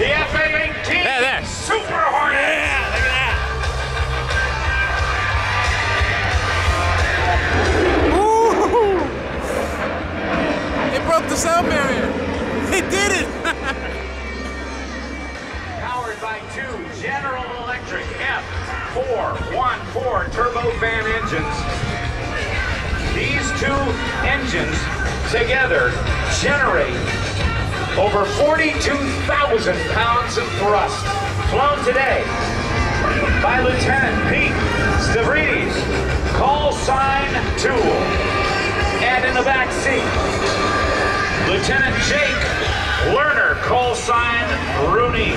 the F-18 there. Super Hornet. Yeah, look at that. Ooh. It broke the sound barrier. It did it. Powered by two General Electric F414 turbofan engines. These two engines together generate over 42,000 pounds of thrust, flown today by Lieutenant Pete Stavridis, call sign Tool, and in the back seat, Lieutenant Jake Lerner, call sign Rooney.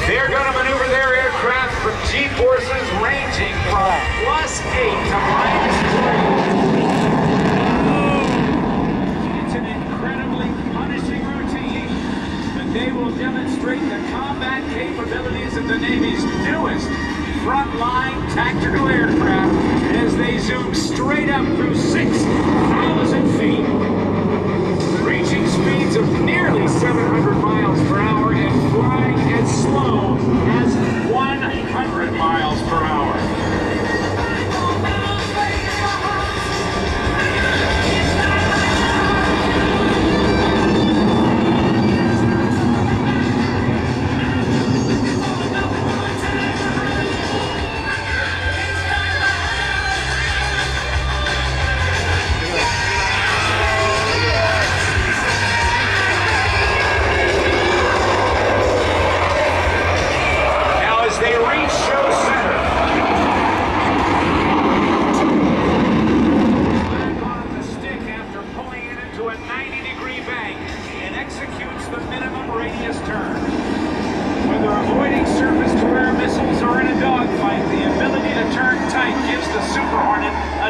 They're going to maneuver their aircraft from G-forces ranging from +8 to -3. It's an incredibly punishing routine, but they will demonstrate the combat capabilities of the Navy's newest frontline tactical aircraft as they zoom straight up through 6,000 feet, reaching speeds of nearly 700 miles per hour and flying as slow as 100 miles per hour.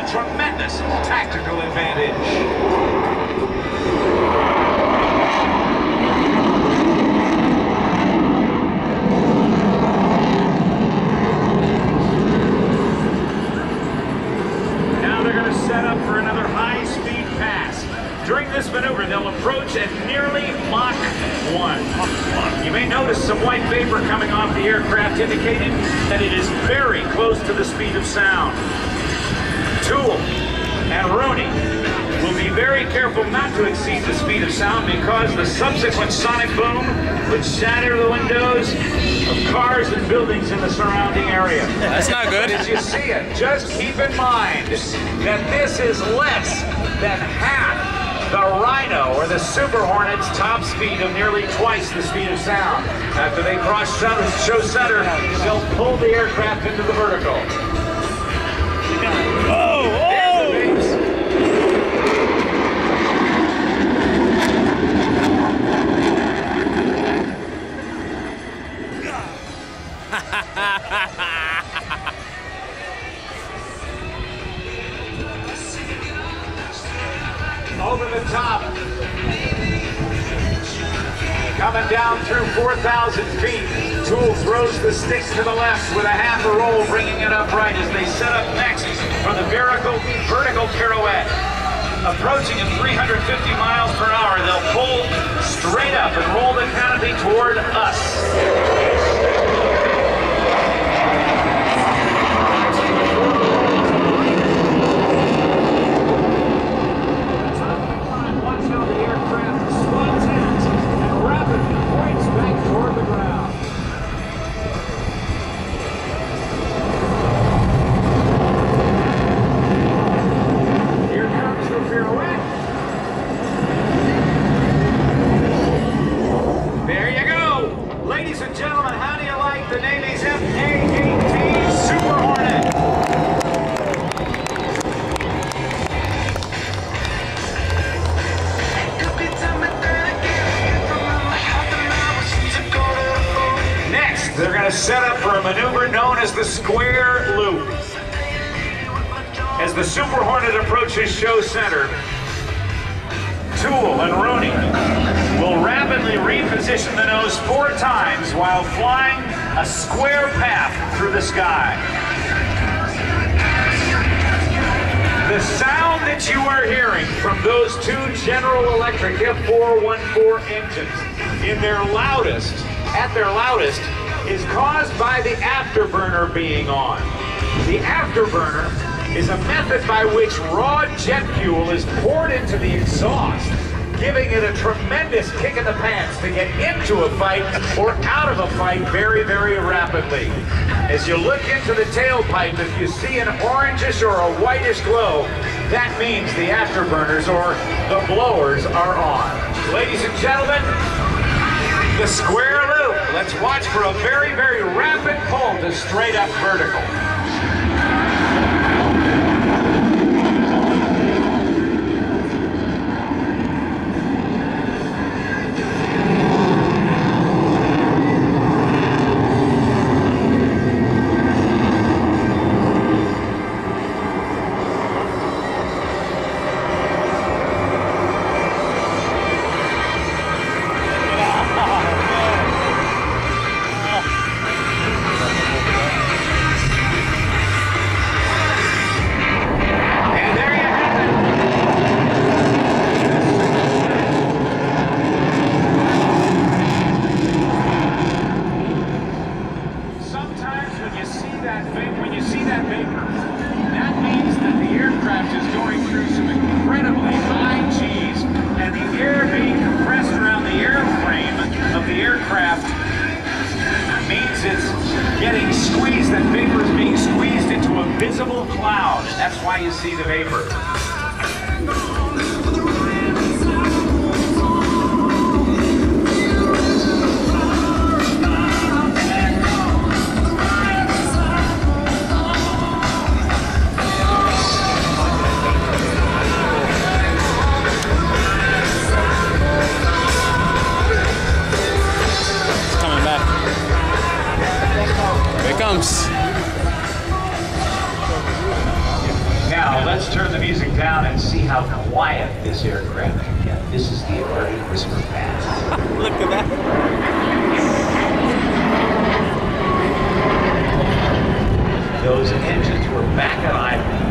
Tremendous tactical advantage. Now they're going to set up for another high-speed pass. During this maneuver, they'll approach at nearly Mach 1. You may notice some white vapor coming off the aircraft, indicating that it is very close to the speed of sound. Tool and Rooney will be very careful not to exceed the speed of sound because the subsequent sonic boom would shatter the windows of cars and buildings in the surrounding area. That's not good. But as you see it, just keep in mind that this is less than half the Rhino or the Super Hornet's top speed of nearly twice the speed of sound. After they cross show center, they'll pull the aircraft into the vertical. Over the top, coming down through 4,000 feet. Tool throws the sticks to the left with a half a roll, bringing it upright as they set up next for the vertical pirouette. Approaching at 350 miles per hour, they'll pull straight up and roll the canopy toward us. They're going to set up for a maneuver known as the square loop. As the Super Hornet approaches show center, Tool and Rooney will rapidly reposition the nose 4 times while flying a square path through the sky. The sound that you are hearing from those two General Electric F414 engines at their loudest, is caused by the afterburner being on. The afterburner is a method by which raw jet fuel is poured into the exhaust, giving it a tremendous kick in the pants to get into a fight or out of a fight very, very rapidly. As you look into the tailpipe, if you see an orangish or a whitish glow, that means the afterburners or the blowers are on. Ladies and gentlemen, the square loop. Let's watch for a very, very rapid pull to straight up vertical. Now, let's turn the music down and see how quiet this aircraft can get. This is the early whisper pass. Look at that. Those engines were back at idle.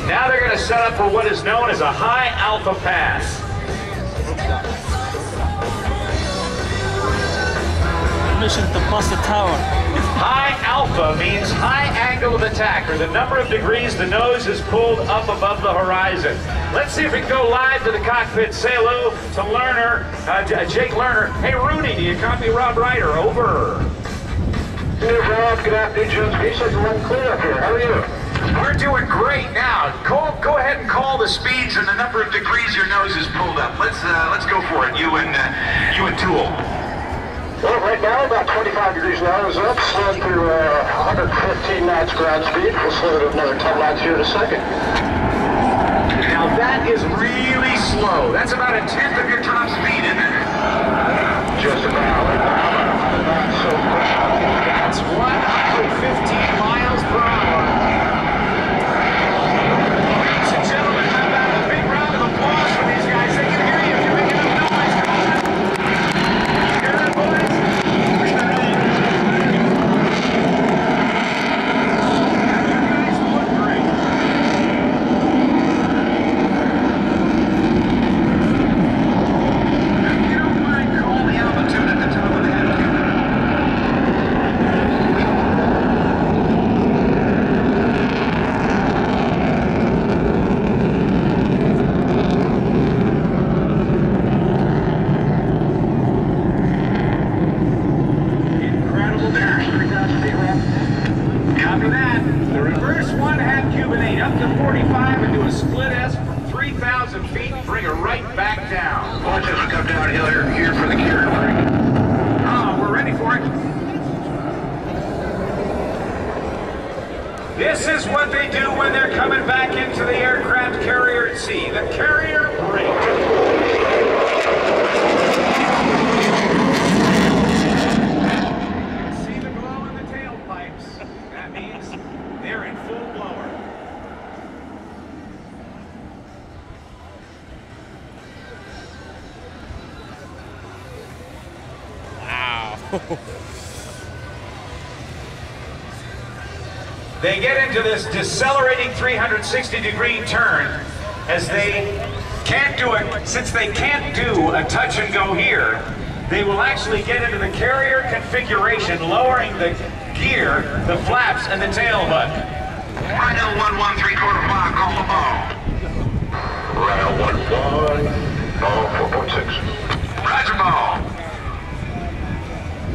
Now they're going to set up for what is known as a high alpha pass. Mission to bust the tower. High alpha means high angle of attack, or the number of degrees the nose is pulled up above the horizon. Let's see if we can go live to the cockpit. Say hello to Lerner, Jake Lerner. Hey Rudy, do you copy Rob Ryder? Over. Hey Rob, good afternoon, Jones. You said you run clear up here. How are you? We're doing great now. Go ahead and call the speeds and the number of degrees your nose is pulled up. Let's go for it. You and Tool. Well, right now, about 25 degrees nose up, slowing through 115 knots ground speed. We'll slow to another 10 knots here in a second. Now that is really slow. That's about a tenth of your top speed, isn't it? Just about. So that's 115 miles per hour. Ladies and gentlemen, how about a big round of applause for these guys? They can hear you. You're making enough noise. Come on. Hear that, boys? This is what they do when they're coming back into the aircraft carrier at sea. The carrier brake. See the glow in the tailpipes? That means they're in full blower. They get into this decelerating 360-degree turn as they can't do it. Since they can't do a touch and go here, they will actually get into the carrier configuration, lowering the gear, the flaps, and the tail hook. Rhino 1-1, 3/4 block, call the ball. Rhino 1-1, ball 4.6. Roger, ball.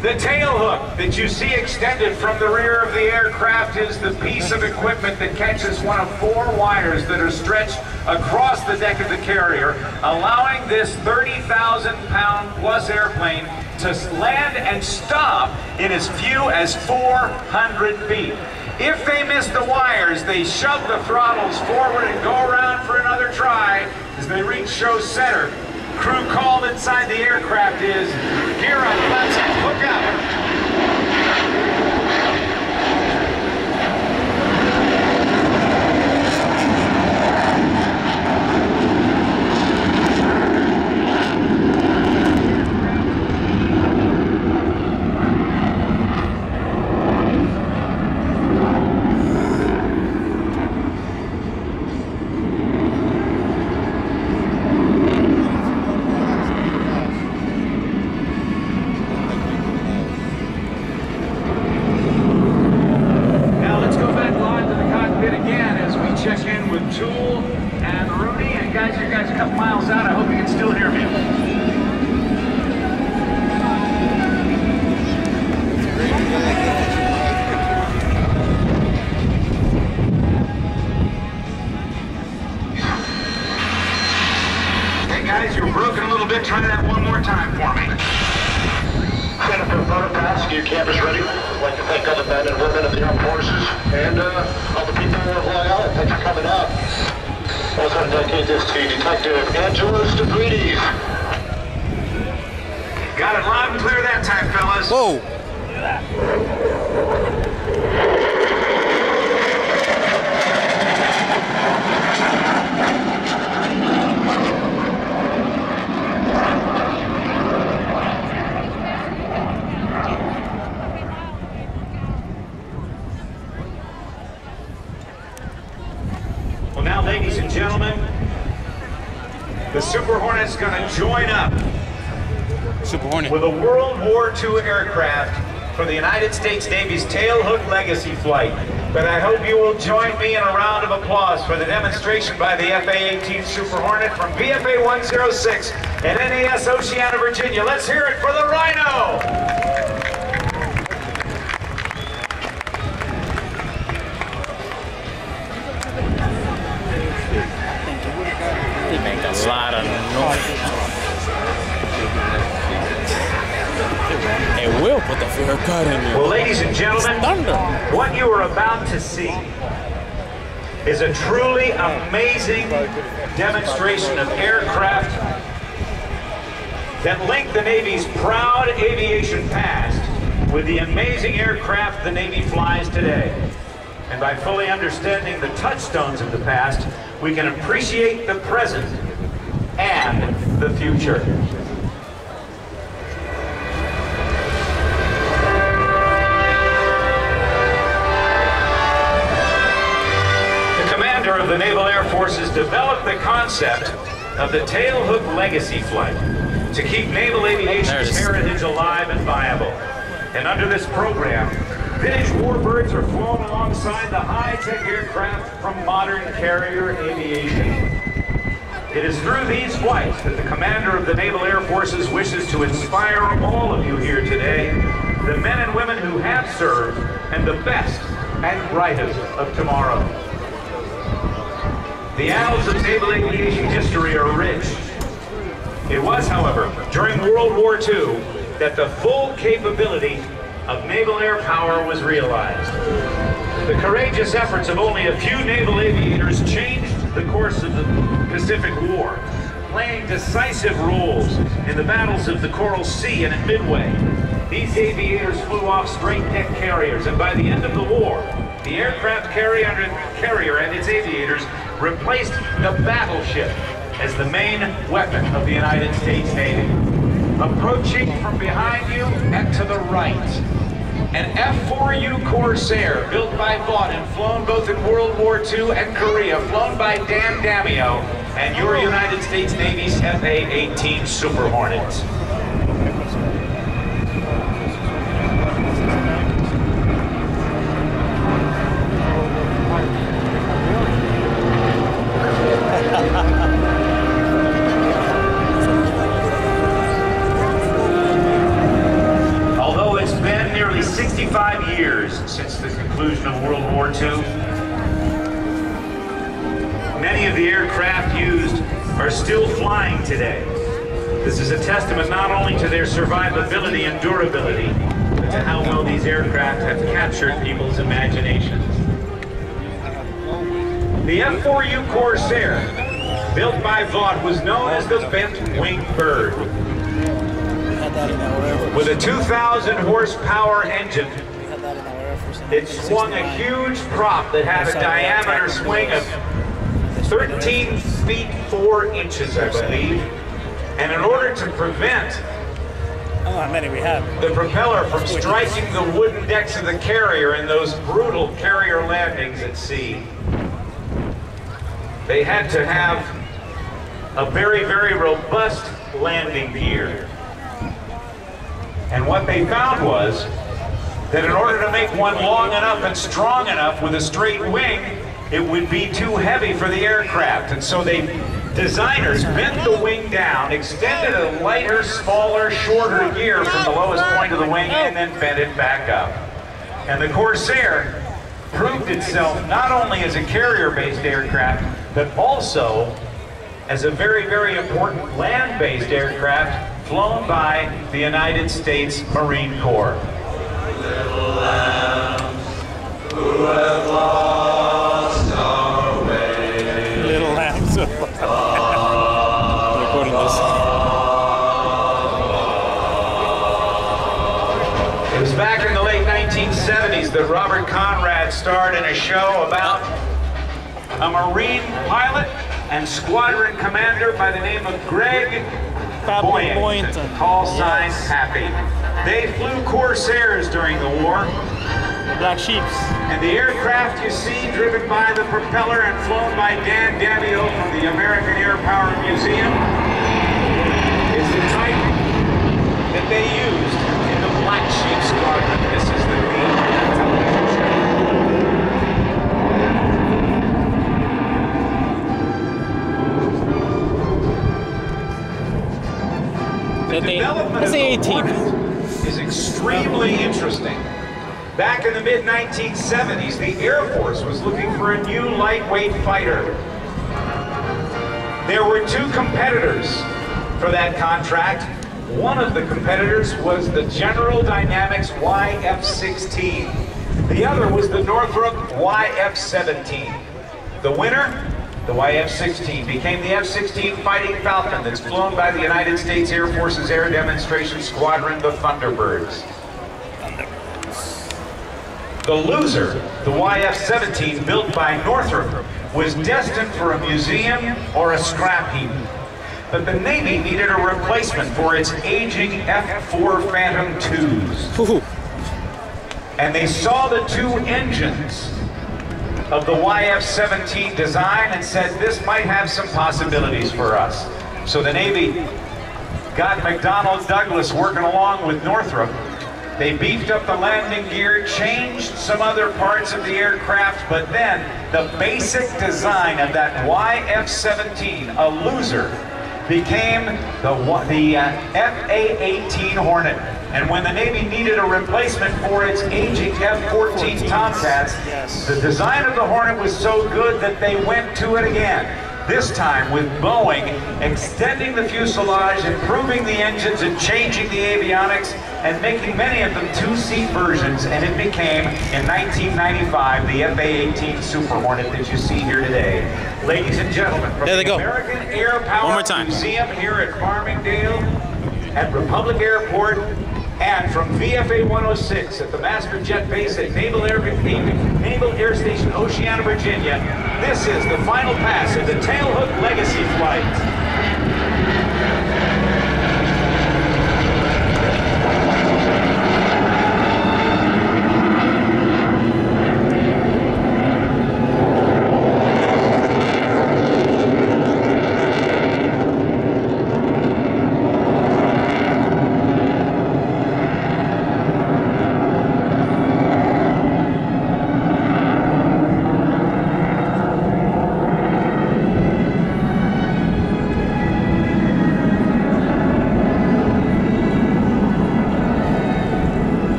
The tail hook that you see extended from the rear of the aircraft is the piece of equipment that catches one of 4 wires that are stretched across the deck of the carrier, allowing this 30,000-pound plus airplane to land and stop in as few as 400 feet. If they miss the wires, they shove the throttles forward and go around for another try as they reach show center. Crew called inside the aircraft is gear up, flaps up, hook up. Guys, you're broken a little bit. Try that one more time for me. Jennifer, photo pass. Your camera's ready. I'd like to thank all the men and women of the armed forces and all the people who are flying out. Thanks for coming out. I also want to dedicate this to Detective Angela Stabrides. Got it loud and clear that time, fellas. Whoa! Well, now, ladies and gentlemen, the Super Hornet's going to join up Super Hornet with a World War II aircraft for the United States Navy's tailhook legacy flight. But I hope you will join me in a round of applause for the demonstration by the F-18 Super Hornet from BFA 106 at NAS Oceana, Virginia. Let's hear it for the Rhino! a lot of noise. It will put the fear of God in you. Well, ladies and gentlemen, what you are about to see is a truly amazing demonstration of aircraft that link the Navy's proud aviation past with the amazing aircraft the Navy flies today. And by fully understanding the touchstones of the past, we can appreciate the present and the future. The commander of the Naval Air Forces developed the concept of the tailhook legacy flight to keep naval aviation's heritage alive and viable. And under this program, vintage warbirds are flown alongside the high-tech aircraft from modern carrier aviation. It is through these flights that the commander of the Naval Air Forces wishes to inspire all of you here today, the men and women who have served, and the best and brightest of tomorrow. The annals of naval aviation history are rich. It was, however, during World War II that the full capability of naval air power was realized. The courageous efforts of only a few naval aviators changed the course of the Pacific War, playing decisive roles in the battles of the Coral Sea and at Midway. These aviators flew off straight-deck carriers, and by the end of the war, the aircraft carrier and its aviators replaced the battleship as the main weapon of the United States Navy. Approaching from behind you and to the right. An F-4U Corsair built by Vought and flown both in World War II and Korea, flown by Dan Damio and your United States Navy's F-18 Super Hornet. Although it's been nearly 65 years since the conclusion of World War II, many of the aircraft used are still flying today. This is a testament not only to their survivability and durability, but to how well these aircraft have captured people's imaginations. The F-4U Corsair, built by Vought, was known as the bent-wing bird. With a 2,000 horsepower engine, it swung a huge prop that had a diameter swing of 13 feet 4 inches, I believe. And in order to prevent the propeller from striking the wooden decks of the carrier in those brutal carrier landings at sea, they had to have a very, very robust landing gear. And what they found was that in order to make one long enough and strong enough with a straight wing, it would be too heavy for the aircraft. And so designers bent the wing down, extended a lighter, smaller, shorter gear from the lowest point of the wing, and then bent it back up. And the Corsair proved itself not only as a carrier-based aircraft, but also as a very, very important land-based aircraft flown by the United States Marine Corps. Little lambs who have lost our way. Little lambs. Recording this. It was back in the late 1970s that Robert Conrad starred in a show about a Marine pilot and squadron commander by the name of Greg Boyington, call sign Happy. They flew Corsairs during the war. Black Sheeps. And the aircraft you see driven by the propeller and flown by Dan Damio from the American Air Power Museum is the type that they used in the Black Sheep Squadron. This is the main television show. The development of the Hornet is extremely interesting. Back in the mid-1970s, the Air Force was looking for a new lightweight fighter. There were two competitors for that contract. One of the competitors was the General Dynamics YF-16. The other was the Northrop YF-17. The winner, the YF-16, became the F-16 Fighting Falcon that's flown by the United States Air Force's Air Demonstration Squadron, the Thunderbirds. The loser, the YF-17, built by Northrop, was destined for a museum or a scrap heap. But the Navy needed a replacement for its aging F-4 Phantom IIs. And they saw the two engines of the YF-17 design and said, this might have some possibilities for us. So the Navy got McDonnell Douglas working along with Northrop. They beefed up the landing gear, changed some other parts of the aircraft, but then the basic design of that YF-17, a loser, became the F-18 Hornet. And when the Navy needed a replacement for its aging F-14 Tomcats, the design of the Hornet was so good that they went to it again. This time with Boeing extending the fuselage, improving the engines, and changing the avionics, and making many of them two-seat versions, and it became, in 1995, the F-18 Super Hornet that you see here today. Ladies and gentlemen, from the American Air Power Museum here at Farmingdale, at Republic Airport, and from VFA 106 at the Master Jet Base at Naval Air Station, Oceana, Virginia, this is the final pass of the Tailhook Legacy Flight.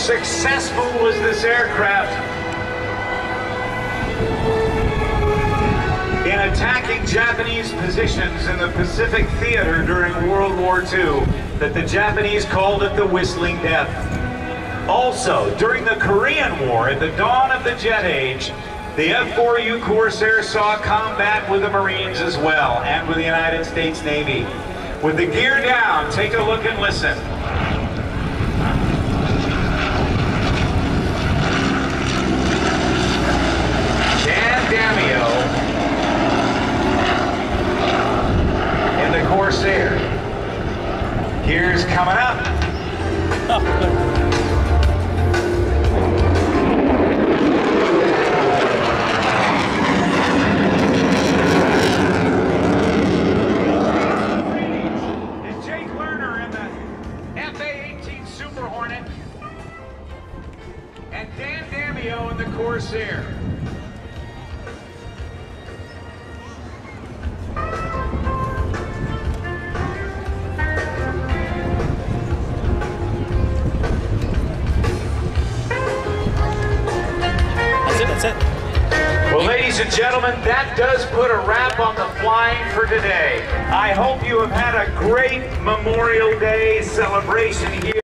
successful was this aircraft in attacking Japanese positions in the Pacific Theater during World War II that the Japanese called it the Whistling Death. Also, during the Korean War, at the dawn of the jet age, the F-4U Corsair saw combat with the Marines as well, and with the United States Navy. With the gear down, take a look and listen. In the Corsair. Gears coming up. And Jake Lerner in the F-18 Super Hornet. And Dan Damio in the Corsair. That's it. Well, ladies and gentlemen, that does put a wrap on the flying for today. I hope you have had a great Memorial Day celebration here.